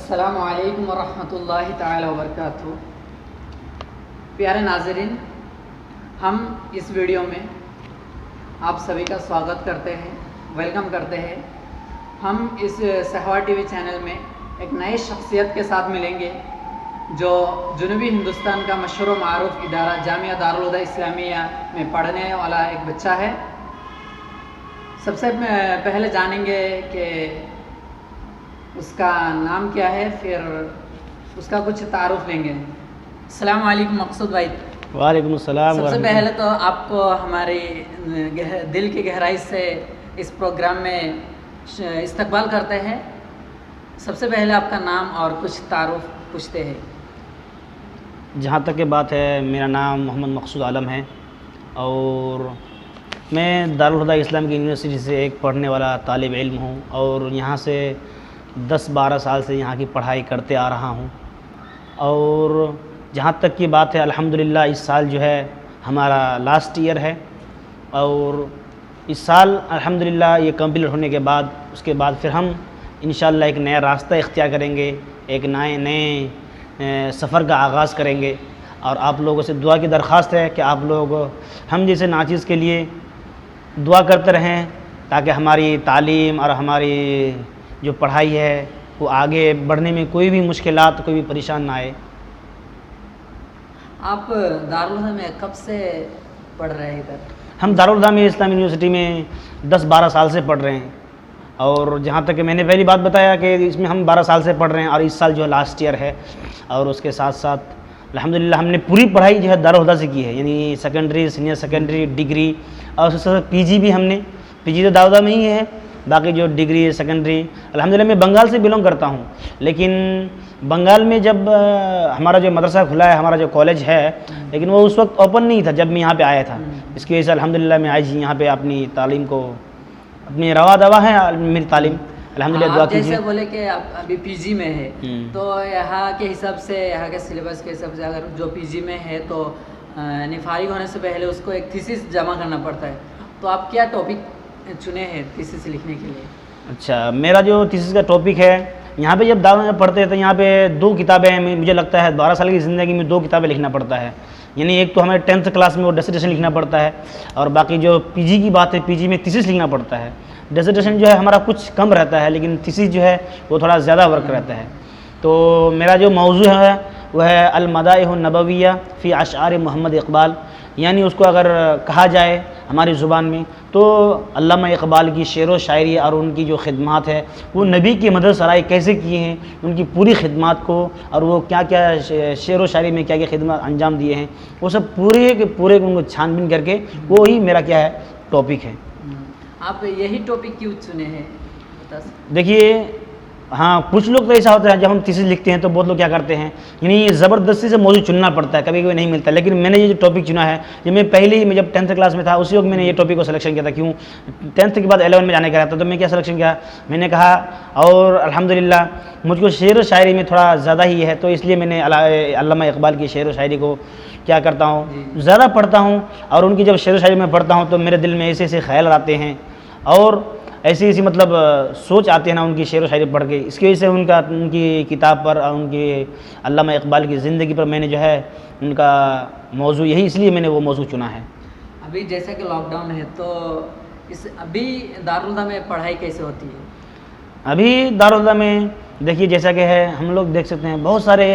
अस्सलामु अलैकुम वरहमतुल्लाहि ताला वबरकातुहू। प्यारे नाज़रीन, हम इस वीडियो में आप सभी का स्वागत करते हैं, वेलकम करते हैं। हम इस सहवा टीवी चैनल में एक नए शख्सियत के साथ मिलेंगे जो जनूबी हिंदुस्तान का मशहूर व मारूफ इदारा जामिया दारुल हुदा इस्लामिया में पढ़ने वाला एक बच्चा है। सबसे पहले जानेंगे कि उसका नाम क्या है, फिर उसका कुछ तारुफ लेंगे। अस्सलाम वालेकुम मकसूद भाई। वालेकुम अस्सलाम। सबसे पहले तो आपको हमारी दिल की गहराई से इस प्रोग्राम में इस्तकबाल करते हैं। सबसे पहले आपका नाम और कुछ तारुफ पूछते हैं। जहाँ तक की बात है, मेरा नाम मोहम्मद मकसूद आलम है और मैं दारुल हुदा इस्लामिक यूनिवर्सिटी से एक पढ़ने वाला तालिब इल्म हूँ और यहाँ से 10-12 साल से यहाँ की पढ़ाई करते आ रहा हूँ। और जहाँ तक की बात है, अल्हम्दुलिल्लाह इस साल जो है हमारा लास्ट ईयर है और इस साल अल्हम्दुलिल्लाह ये कंप्लीट होने के बाद उसके बाद फिर हम इंशाअल्लाह एक नया रास्ता इख्तियार करेंगे, एक नए सफ़र का आगाज़ करेंगे। और आप लोगों से दुआ की दरख्वास्त है कि आप लोग हम जैसे नाचीज़ के लिए दुआ करते रहें ताकि हमारी तालीम और हमारी जो पढ़ाई है वो आगे बढ़ने में कोई भी मुश्किलात, कोई भी परेशान ना आए। आप दारुल हुदा में कब से पढ़ रहे हैं इधर? हम दारुल हुदा में इस्लामिक यूनिवर्सिटी में 10-12 साल से पढ़ रहे हैं और जहाँ तक कि मैंने पहली बात बताया कि इसमें हम 12 साल से पढ़ रहे हैं और इस साल जो है लास्ट ईयर है। और उसके साथ साथ अल्हम्दुलिल्लाह हमने पूरी पढ़ाई जो है दारुल हुदा से की है, यानी सेकेंडरी, सीनियर सेकेंडरी, डिग्री और उसके साथ पीजी भी हमने, पीजी तो दारुल हुदा में ही है, बाकी जो डिग्री सेकेंडरी। अल्हम्दुलिल्लाह मैं बंगाल से बिलोंग करता हूँ, लेकिन बंगाल में जब हमारा जो मदरसा खुला है, हमारा जो कॉलेज है, लेकिन वो उस वक्त ओपन नहीं था जब मैं यहाँ पे आया था। इसकी वजह से अल्हम्दुलिल्लाह मैं आज यहाँ पे अपनी तालीम को, अपनी रवा दवा है मेरी तालीम, अल्हम्दुलिल्लाह दुआ कीजिए। जैसे बोले कि आप अभी पीजी में है, तो यहाँ के हिसाब से, यहाँ के सिलेबस के हिसाब से अगर जो पीजी में है तो यानी फारिग होने से पहले उसको एक थीसिस जमा करना पड़ता है। तो आप क्या टॉपिक चुने हैं थीसिस लिखने के लिए? अच्छा, मेरा जो थीसिस का टॉपिक है, यहाँ पे जब दारुल हुदा में पढ़ते हैं तो यहाँ पे 2 किताबें हैं। मुझे लगता है 12 साल की ज़िंदगी में 2 किताबें लिखना पड़ता है, यानी एक तो हमें 10th क्लास में वो डिसर्टेशन लिखना पड़ता है और बाकी जो पीजी की बात है, पीजी में थीसिस लिखना पड़ता है। डिसर्टेशन जो है हमारा कुछ कम रहता है, लेकिन थीसिस जो है वो थोड़ा ज़्यादा वर्क रहता है। तो मेरा जो मौजू है वह है अल-मदाइह नबविया फ़ी अशआर मोहम्मद इकबाल, यानी उसको अगर कहा जाए हमारी ज़ुबान में तो अल्लामा इकबाल की शेर व शायरी और उनकी जो खिदमात है, वो नबी की मदद सराय कैसे किए हैं, उनकी पूरी खिदमात को और वो क्या क्या शेर व शायरी में क्या क्या खिदमत अंजाम दिए हैं, वो सब पूरे के पूरे उनको छानबीन करके वो ही मेरा क्या है टॉपिक है। आप यही टॉपिक क्यों चुने हैं? देखिए, हाँ, कुछ लोग तो ऐसा होता है जब हम थीसिस लिखते हैं तो बहुत लोग क्या करते हैं, यानी ज़बरदस्ती से मौजू चुनना पड़ता है, कभी कभी नहीं मिलता। लेकिन मैंने ये जो टॉपिक चुना है, ये मैं पहले ही, मैं जब 10th क्लास में था उसी वक्त मैंने ये टॉपिक को सिलेक्शन किया था। क्यों? 10th के बाद 11 में जाने का रहता, तो मैं क्या सिलेक्शन किया, मैंने कहा और अल्हम्दुलिल्लाह मुझको शेर व शायरी में थोड़ा ज़्यादा ही है, तो इसलिए मैंने अल्लामा इकबाल की शेर व शायरी को क्या करता हूँ, ज़्यादा पढ़ता हूँ। और उनकी जब शेर व शायरी में पढ़ता हूँ तो मेरे दिल में ऐसे ऐसे ख्याल आते हैं और ऐसी ऐसी मतलब सोच आते हैं ना उनकी शेर व शायरी पढ़ के। इसकी वजह से उनकी किताब पर और उनकी अल्लामा इकबाल की ज़िंदगी पर मैंने जो है उनका मौजू, यही इसलिए मैंने वो मौजू चुना है। अभी जैसे कि लॉकडाउन है तो अभी दारुल हुदा में पढ़ाई कैसे होती है? अभी दारुल हुदा में देखिए, जैसा कि है हम लोग देख सकते हैं बहुत सारे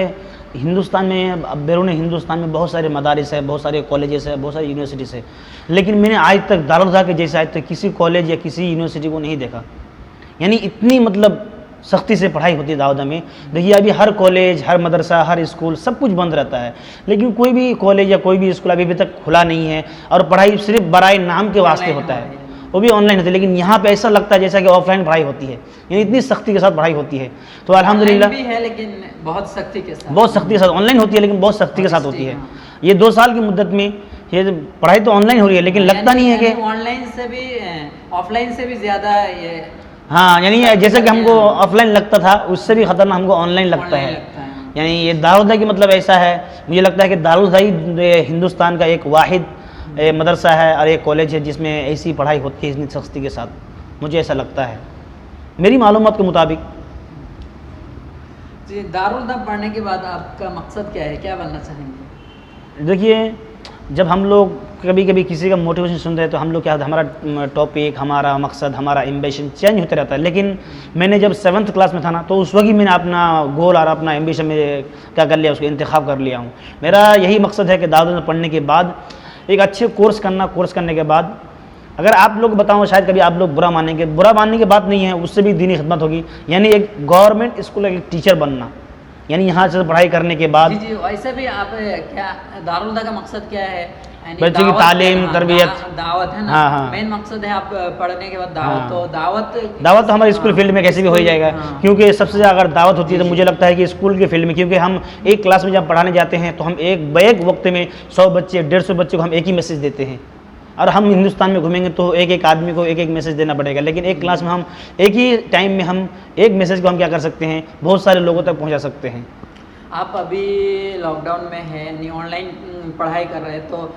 हिंदुस्तान में, बैरून हिंदुस्तान में बहुत सारे मदारिस है, बहुत सारे कॉलेजेस है, बहुत सारी यूनिवर्सिटीज़ है, लेकिन मैंने आज तक दारुल हुदा के जैसे आज तक किसी कॉलेज या किसी यूनिवर्सिटी को नहीं देखा। यानी इतनी मतलब सख्ती से पढ़ाई होती है दारुल हुदा में। देखिए अभी हर कॉलेज, हर मदरसा, हर स्कूल सब कुछ बंद रहता है, लेकिन कोई भी कॉलेज या कोई भी स्कूल अभी तक खुला नहीं है और पढ़ाई सिर्फ बराए नाम के वास्ते होता है, वो भी ऑनलाइन होती है। लेकिन यहाँ पे ऐसा लगता है जैसा कि ऑफलाइन पढ़ाई होती है, यानी इतनी सख्ती के साथ पढ़ाई होती है। तो अल्हम्दुलिल्लाह भी है, लेकिन बहुत सख्ती के साथ, बहुत सख्ती के साथ ऑनलाइन होती है, लेकिन बहुत सख्ती के साथ होती है। ये 2 साल की मुद्दत में ये पढ़ाई तो ऑनलाइन हो रही है, लेकिन लगता नहीं है कि ऑनलाइन से भी, ऑफलाइन से भी ज़्यादा ये, हाँ, यानी जैसे कि हमको ऑफलाइन लगता था उससे भी ख़तरनाक हमको ऑनलाइन लगता है। यानी ये दारुल हुदा की मतलब ऐसा है, मुझे लगता है कि दारुल हुदा ही हिंदुस्तान का एक वाहिद मदरसा है और एक कॉलेज है जिसमें ऐसी पढ़ाई होती है इतनी सख्ती के साथ, मुझे ऐसा लगता है मेरी मालूमात के मुताबिक। जी, दारुल हुदा पढ़ने के बाद आपका मकसद क्या है, क्या बनना चाहेंगे? देखिए, जब हम लोग कभी कभी किसी का मोटिवेशन सुनते हैं तो हम लोग क्या होता है, हमारा टॉपिक, हमारा मकसद, हमारा एम्बिशन चेंज होते रहता है। लेकिन मैंने जब 7th क्लास में था ना, तो उस वक्त ही मैंने अपना गोल और अपना एम्बिशन में क्या कर लिया, उसको इंतखाब कर लिया हूँ। मेरा यही मकसद है कि दारुल हुदा पढ़ने के बाद एक अच्छे कोर्स करना, कोर्स करने के बाद अगर आप लोग बताओ, शायद कभी आप लोग बुरा मानेंगे, बुरा मानने की बात नहीं है, उससे भी दीनी खिदमत होगी। यानी एक गवर्नमेंट स्कूल का एक टीचर बनना, यानी यहाँ से पढ़ाई करने के बाद जी जी, वैसे भी आप क्या दारुल हुदा का मकसद क्या है? यानी बच्चे की दावत, तालीम, हाँ, तरबियत। दावत है ना। हाँ, हाँ। मेन मकसद है आप पढ़ने के बाद दावत। हाँ। तो दावत तो हमारे स्कूल फील्ड में कैसे भी हो ही जाएगा, हाँ। क्योंकि सबसे ज़्यादा अगर दावत होती है तो जी, मुझे लगता है कि स्कूल के फील्ड में, क्योंकि हम एक क्लास में जब पढ़ाने जाते हैं तो हम एक वक्त में 100 बच्चे, 150 बच्चे को हम एक ही मैसेज देते हैं। और हम हिंदुस्तान में घूमेंगे तो एक एक आदमी को एक एक मैसेज देना पड़ेगा, लेकिन एक क्लास में हम एक ही टाइम में हम एक मैसेज को हम क्या कर सकते हैं, बहुत सारे लोगों तक पहुँचा सकते हैं। आप अभी लॉकडाउन में हैं, यानी ऑनलाइन पढ़ाई कर रहे हैं, तो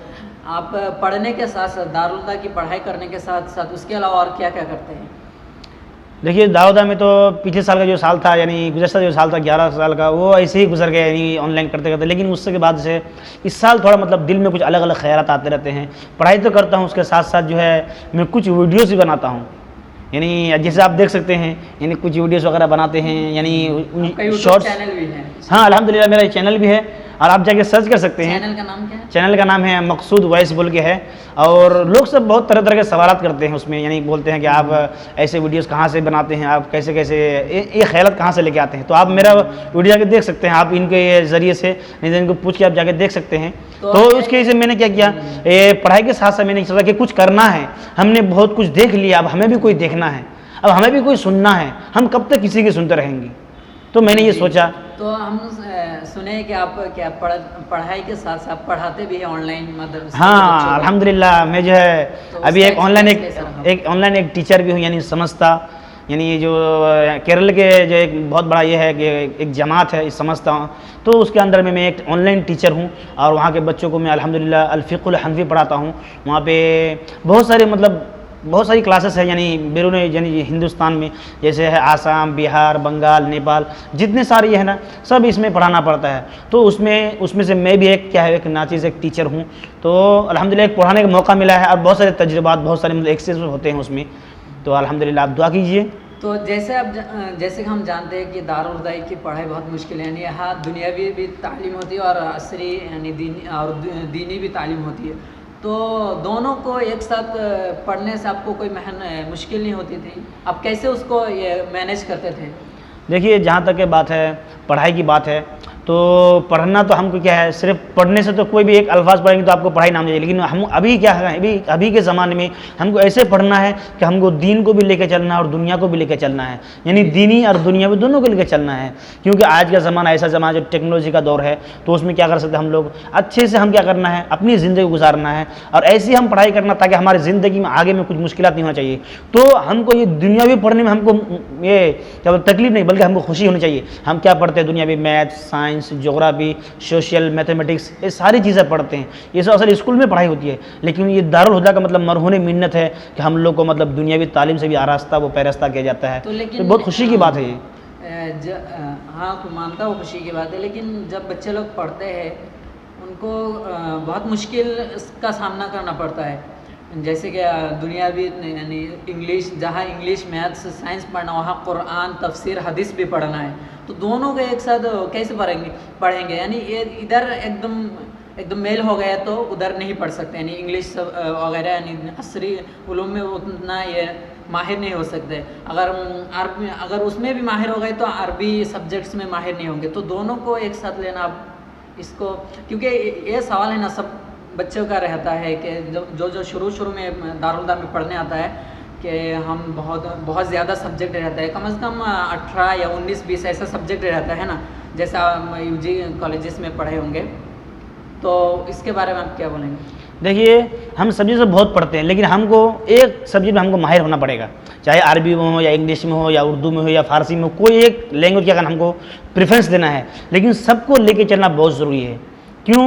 आप पढ़ने के साथ साथ दारुल हुदा की पढ़ाई करने के साथ साथ उसके अलावा और क्या क्या करते हैं? देखिए, दारुल हुदा में तो पिछले साल का जो साल था, यानी गुज़श्ता जो साल था 11 साल का, वो ऐसे ही गुजर गया, यानी ऑनलाइन करते करते। लेकिन उसके के बाद से इस साल थोड़ा मतलब दिल में कुछ अलग अलग ख़यालात आते रहते हैं। पढ़ाई तो करता हूँ, उसके साथ साथ जो है मैं कुछ वीडियोज़ भी बनाता हूँ, यानी जैसे आप देख सकते हैं, यानी कुछ वीडियोज़ वगैरह बनाते हैं, यानी शॉर्ट्स। चैनल भी है? हाँ, अल्हम्दुलिल्लाह मेरा चैनल भी है, और आप जाके सर्च कर सकते हैं। चैनल का नाम क्या है? चैनल का नाम है मकसूद वॉइस बोल के है। और लोग सब बहुत तरह तरह के सवालात करते हैं उसमें, यानी बोलते हैं कि आप ऐसे वीडियोस कहाँ से बनाते हैं, आप कैसे कैसे ये ख्यालात कहाँ से लेके आते हैं। तो आप मेरा वीडियो जाके देख सकते हैं, आप इनके ज़रिए से, नहीं तो इनको पूछ के आप जाके देख सकते हैं। तो उसके वजह से मैंने क्या किया, पढ़ाई के साथ साथ मैंने सोचा कि कुछ करना है, हमने बहुत कुछ देख लिया, अब हमें भी कोई देखना है, अब हमें भी कोई सुनना है, हम कब तक किसी की सुनते रहेंगे। तो मैंने ये सोचा। तो हम सुने कि आप क्या पढ़ाई के साथ साथ पढ़ाते भी हैं ऑनलाइन मदरसे? हाँ, अल्हम्दुलिल्लाह मैं जो है तो अभी एक ऑनलाइन कैसा एक ऑनलाइन एक टीचर भी हूँ, यानी समझता, यानी ये जो केरल के जो एक बहुत बड़ा ये है कि एक जमात है, इस समझता हूँ, तो उसके अंदर में मैं एक ऑनलाइन टीचर हूँ। और वहाँ के बच्चों को मैं अल्हम्दुलिल्लाह अल-फ़िक़्हुल हनफ़ी पढ़ाता हूँ। वहाँ पे बहुत सारे मतलब बहुत सारी क्लासेस है, यानी बैरून यानी हिंदुस्तान में, जैसे है आसाम, बिहार, बंगाल, नेपाल, जितने सारे ये है ना, सब इसमें पढ़ाना पड़ता है। तो उसमें से मैं भी एक क्या है, एक नाचीज़ एक टीचर हूँ। तो अल्हम्दुलिल्लाह एक पढ़ाने का मौका मिला है, और बहुत सारे तजुर्बात, बहुत सारे मतलब एक्सपीरियंस होते हैं उसमें। तो अल्हम्दुलिल्लाह आप दुआ कीजिए। तो जैसे कि हम जानते हैं कि दारुल हुदा की पढ़ाई बहुत मुश्किल है, यानी यहाँ दुनियावी भी तालीम होती है और असरी यानी दीनी भी तालीम होती है। तो दोनों को एक साथ पढ़ने से आपको कोई मुश्किल नहीं होती थी? आप कैसे उसको ये मैनेज करते थे? देखिए, जहाँ तक के बात है, पढ़ाई की बात है, तो पढ़ना तो हमको क्या है, सिर्फ पढ़ने से तो कोई भी एक अल्फाज पढ़ेंगे तो आपको पढ़ाई नाम चाहिए। लेकिन हम अभी क्या है, अभी के ज़माने में हमको ऐसे पढ़ना है कि हमको दीन को भी लेकर चलना है और दुनिया को भी लेकर चलना है, यानी दीनी और दुनियावी दोनों को लेकर चलना है। क्योंकि आज का ज़माना ऐसा ज़माना जो टेक्नोलॉजी का दौर है, तो उसमें क्या कर सकते हैं हम लोग, अच्छे से हम क्या करना है, अपनी ज़िंदगी गुजारना है, और ऐसी हम पढ़ाई करना ताकि हमारी ज़िंदगी में आगे में कुछ मुश्किलात नहीं होना चाहिए। तो हमको ये दुनियावी पढ़ने में हमको ये क्या तकलीफ नहीं, बल्कि हमको खुशी होनी चाहिए। हम क्या पढ़ते हैं दुनियावी, math, science, geography, social, mathematics, ये सारी चीज़ें पढ़ते हैं। ये सब असल स्कूल में पढ़ाई होती है। लेकिन ये दारुल हुदा का मतलब मरहून मिन्नत है कि हम लोग को मतलब दुनियावी तालीम से भी आरास्ता वो पैरास्ता किया जाता है। तो लेकिन तो बहुत खुशी की बात है ये। हाँ, तो मानता हूँ खुशी की बात है, लेकिन जब बच्चे लोग पढ़ते हैं उनको बहुत मुश्किल का सामना करना पड़ता है। जैसे कि दुनियावी यानी इंग्लिश, जहाँ इंग्लिश, मैथ्स, साइंस पढ़ना, वहाँ कुरान, तफसीर, हदीस भी पढ़ना है। तो दोनों को एक साथ कैसे पढ़ेंगे? यानी ये इधर एकदम मेल हो गया तो उधर नहीं पढ़ सकते, यानी इंग्लिश वगैरह यानी असरी उलूम में उतना ये माहिर नहीं हो सकते। अगर उसमें भी माहिर हो गए तो अरबी सब्जेक्ट्स में माहिर नहीं होंगे। तो दोनों को एक साथ लेना, आप इसको, क्योंकि ये सवाल है ना सब बच्चों का रहता है कि जो शुरू में दारुल हुदा में पढ़ने आता है कि हम बहुत ज़्यादा सब्जेक्ट रहता है, कम से कम 18 या 19-20 ऐसा सब्जेक्ट रहता है ना, जैसा यूजी कॉलेजेस में पढ़े होंगे। तो इसके बारे में आप क्या बोलेंगे? देखिए, हम सब्जेक्ट से बहुत पढ़ते हैं, लेकिन हमको एक सब्जेक्ट में हमको माहिर होना पड़ेगा, चाहे अरबी में हो या इंग्लिश में हो या उर्दू में हो या फ़ारसी में हो, कोई एक लैंग्वेज का हमको प्रेफरेंस देना है। लेकिन सबको लेके चलना बहुत ज़रूरी है। क्यों?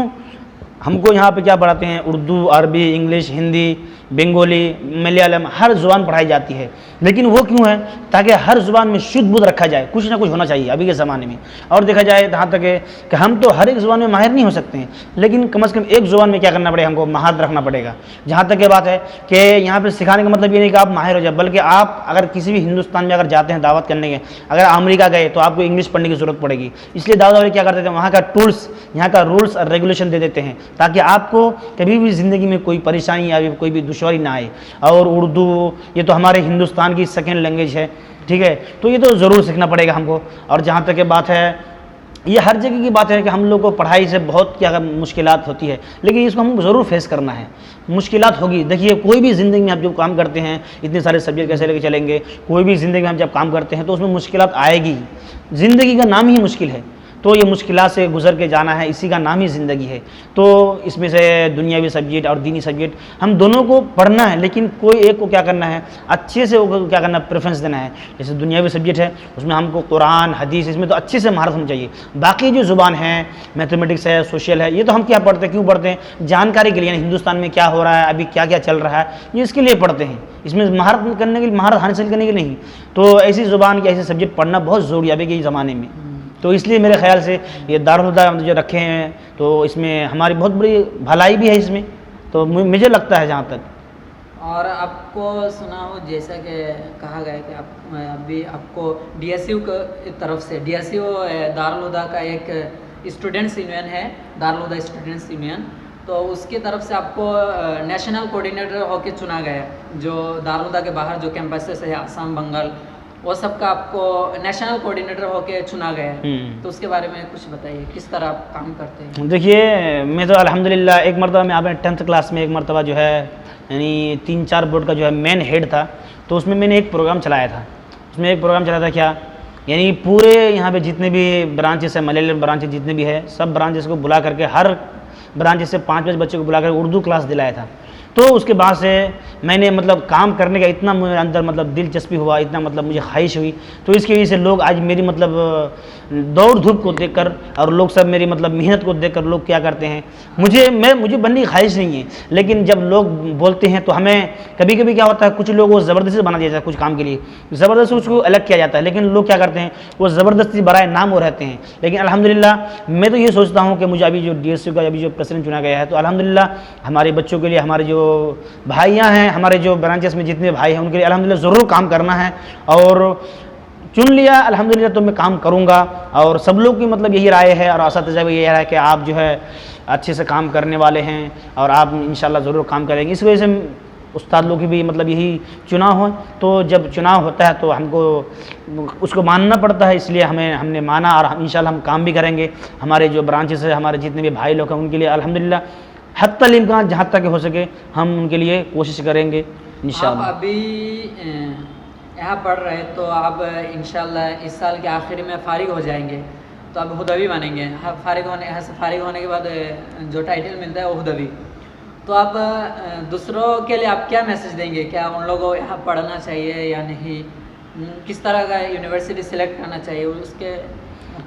हमको यहाँ पे क्या पढ़ाते हैं, उर्दू, अरबी, इंग्लिश, हिंदी, बंगाली, मलयालम, हर ज़ुबान पढ़ाई जाती है। लेकिन वो क्यों है? ताकि हर ज़ुबान में शुद्ध बुद्ध रखा जाए, कुछ ना कुछ होना चाहिए अभी के ज़माने में। और देखा जाए यहाँ तक है कि हम तो हर एक ज़ुबान में माहिर नहीं हो सकते हैं, लेकिन कम से कम एक ज़ुबान में क्या करना पड़ेगा, हमको महारत रखना पड़ेगा। जहाँ तक ये बात है कि यहाँ पर सिखाने का मतलब ये नहीं कि आप माहिर हो जाए, बल्कि आप अगर किसी भी हिंदुस्तान में अगर जाते हैं दावत करने के, अगर अमेरिका गए तो आपको इंग्लिश पढ़ने की ज़रूरत पड़ेगी। इसलिए दावत वाले क्या करते थे, वहाँ का टूल्स, यहाँ का रूल्स और रेगुलेशन दे देते हैं, ताकि आपको कभी भी ज़िंदगी में कोई परेशानी या कोई भी दुश्वारी ना आए। और उर्दू ये तो हमारे हिंदुस्तान की सेकेंड लैंग्वेज है, ठीक है, तो ये तो ज़रूर सीखना पड़ेगा हमको। और जहाँ तक ये बात है, ये हर जगह की बात है कि हम लोग को पढ़ाई से बहुत क्या मुश्किलात होती है, लेकिन इसको हम ज़रूर फेस करना है। मुश्किलात होगी, देखिए कोई भी ज़िंदगी में आप जब काम करते हैं, इतने सारे सब्जेक्ट कैसे लेके चलेंगे, कोई भी ज़िंदगी में हम जब काम करते हैं तो उसमें मुश्किलात आएगी। ज़िंदगी का नाम ही मुश्किल है, तो ये मुश्किलात से गुजर के जाना है, इसी का नाम ही ज़िंदगी है। तो इसमें से दुनियावी सब्जेक्ट और दीनी सब्जेक्ट हम दोनों को पढ़ना है, लेकिन कोई एक को क्या करना है, अच्छे से वो क्या करना है, प्रेफरेंस देना है। जैसे दुनियावी सब्जेक्ट है, उसमें हमको कुरान, हदीस, इसमें तो अच्छे से महारत होनी चाहिए। बाकी जो ज़ुबान है, मैथमेटिक्स है, सोशल है, ये तो हम क्या पढ़ते हैं, क्यों पढ़ते हैं? जानकारी के लिए, यानी हिंदुस्तान में क्या हो रहा है, अभी क्या क्या चल रहा है, ये इसके लिए पढ़ते हैं। इसमें महारत करने के लिए, महारत हासिल करने के लिए नहीं। तो ऐसी ज़ुबान के ऐसे सब्जेक्ट पढ़ना बहुत ज़रूरी है अभी के ज़माने में। तो इसलिए मेरे ख्याल से ये दारुल हुदा जो रखे हैं, तो इसमें हमारी बहुत बड़ी भलाई भी है इसमें, तो मुझे लगता है जहाँ तक। और आपको सुना हो जैसा कि कहा गया कि आप अभी आपको DSU की तरफ से, DSU दारुल हुदा का एक स्टूडेंट्स यूनियन है, दारुल हुदा स्टूडेंट्स यूनियन, तो उसकी तरफ से आपको नेशनल कोऑर्डिनेटर होकर चुना गया, जो दारुल हुदा के बाहर जो कैंपसेस है, आसाम, बंगाल, वो सब का आपको नेशनल कोऑर्डिनेटर होके चुना गया है। तो उसके बारे में कुछ बताइए, किस तरह आप काम करते हैं? देखिए, मैं तो अल्हम्दुलिल्लाह एक मरतबा मैं अपने 10th क्लास में एक मरतबा जो है, यानी 3-4 बोर्ड का जो है मेन हेड था, तो उसमें मैंने एक प्रोग्राम चलाया था। उसमें एक प्रोग्राम चलाया था क्या, यानी पूरे यहाँ पे जितने भी ब्रांचेस है, मलयालम ब्रांचेस जितने भी है, सब ब्रांचेस को बुला करके, हर ब्रांचेस से 5-5 बच्चे को बुला कर उर्दू क्लास दिलाया था। तो उसके बाद से मैंने मतलब काम करने का इतना मेरे अंदर मतलब दिलचस्पी हुआ, इतना मतलब मुझे ख्वाहिश हुई, तो इसकी वजह से लोग आज मेरी मतलब दौड़ धूप को देखकर और लोग सब मेरी मतलब मेहनत को देखकर लोग क्या करते हैं, मुझे बनने की ख्वाहिश नहीं है, लेकिन जब लोग बोलते हैं तो हमें कभी कभी क्या होता है, कुछ लोग वो ज़बरदस्ती बना दिया जाता है, कुछ काम के लिए ज़बरदस्ती उसको अलग किया जाता है, लेकिन लोग क्या करते हैं, वो ज़बरदस्ती बराए नाम वो रहते हैं। लेकिन अल्हम्दुलिल्लाह मैं तो ये सोचता हूँ कि मुझे अभी जो DSU का अभी जो प्रेसिडेंट चुना गया है, तो अल्हम्दुलिल्लाह हमारे बच्चों के लिए, हमारे जो भाइयाँ हैं, हमारे जो ब्रांचेस में जितने भाई हैं, उनके लिए अल्हम्दुलिल्लाह ज़रूर काम करना है। और चुन लिया अल्हम्दुलिल्लाह तो मैं काम करूँगा, और सब लोग की मतलब यही राय है, और असातिज़ा भी यही राय है कि आप जो है अच्छे से काम करने वाले हैं और आप इंशाल्लाह ज़रूर काम करेंगे। इस वजह से उस्ताद लोग की भी मतलब यही चुनाव हो, तो जब चुनाव होता है तो हमको उसको मानना पड़ता है, इसलिए हमने माना, और इंशाल्लाह हम काम भी करेंगे। हमारे जो ब्रांचेस है, हमारे जितने भी भाई लोग हैं, उनके लिए अल्हम्दुलिल्लाह हत्तल इम्कान जहाँ तक हो सके हम उनके लिए कोशिश करेंगे इंशाल्लाह। आप अभी यहाँ पढ़ रहे हैं, तो आप इंशाल्लाह इस साल के आखिर में फारिग हो जाएंगे, तो आप हुदवी बनेंगे। फारिग होने के बाद जो टाइटल मिलता है वो हुदवी। तो आप दूसरों के लिए आप क्या मैसेज देंगे, क्या उन लोगों को यहाँ पढ़ना चाहिए या नहीं, किस तरह का यूनिवर्सिटी सिलेक्ट करना चाहिए, उसके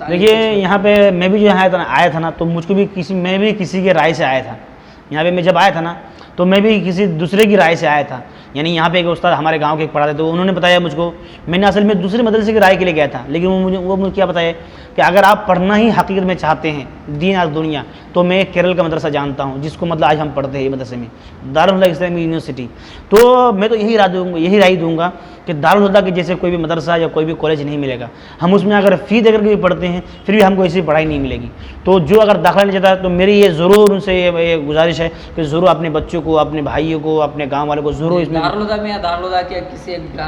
देखिए यहाँ पे मैं भी जो आया था ना, तो मुझको भी मैं भी किसी के राय से आया था। यहाँ पे मैं जब आया था ना, तो मैं भी किसी दूसरे की राय से आया था। यानी यहाँ पे एक उस्ताद हमारे गांव के एक पढ़ाते थे, उन्होंने बताया मुझको, मैंने असल में दूसरे मदरसे की राय के लिए गया था, लेकिन वो मुझे क्या बताया कि अगर आप पढ़ना ही हकीकत में चाहते हैं दीन और दुनिया, तो मैं केरल का मदरसा जानता हूँ, जिसको मतलब आज हम पढ़ते हैं मदरसे में, दारुल हुदा इस्लामिक यूनिवर्सिटी। तो मैं तो यही राय दूँगा कि दारुल हुदा के जैसे कोई भी मदरसा या कोई भी कॉलेज नहीं मिलेगा। हम उसमें अगर फ़ी देकर के भी पढ़ते हैं, फिर भी हमको ऐसी पढ़ाई नहीं मिलेगी। तो जो अगर दाखिला नहीं चाहता, तो मेरी ये ज़रूर उनसे ये गुजारिश है कि ज़रूर अपने बच्चों को, अपने भाइयों को, अपने गाँव वालों को ज़रूर इसमें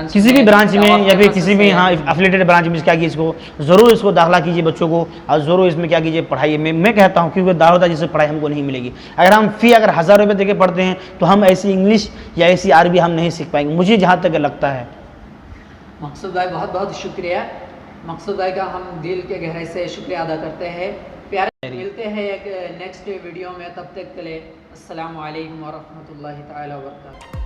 किसी भी ब्रांच में या फिर किसी भी एफिलिएटेड ब्रांच में क्या कीजिए, इसको ज़रूर इसको दाखिला कीजिए बच्चों को, और ज़रूर इसमें क्या कीजिए, पढ़ाइए। मैं कहता हूँ, क्योंकि दारुल हुदा जैसे पढ़ाई हमको नहीं मिलेगी। अगर हम फ़ी 1000 रुपये देके पढ़ते हैं, तो हम ऐसी इंग्लिश या ऐसी अरबी हम नहीं सीख पाएंगे, मुझे जहाँ तक लगता है। मकसूद भाई बहुत बहुत शुक्रिया। मकसूद भाई का हम दिल के गहराई से शुक्रिया अदा करते हैं। प्यारे, मिलते हैं एक नेक्स्ट वीडियो में, तब तक के लिए अस्सलामु अलैकुम व रहमतुल्लाहि तआला व बरकातहू।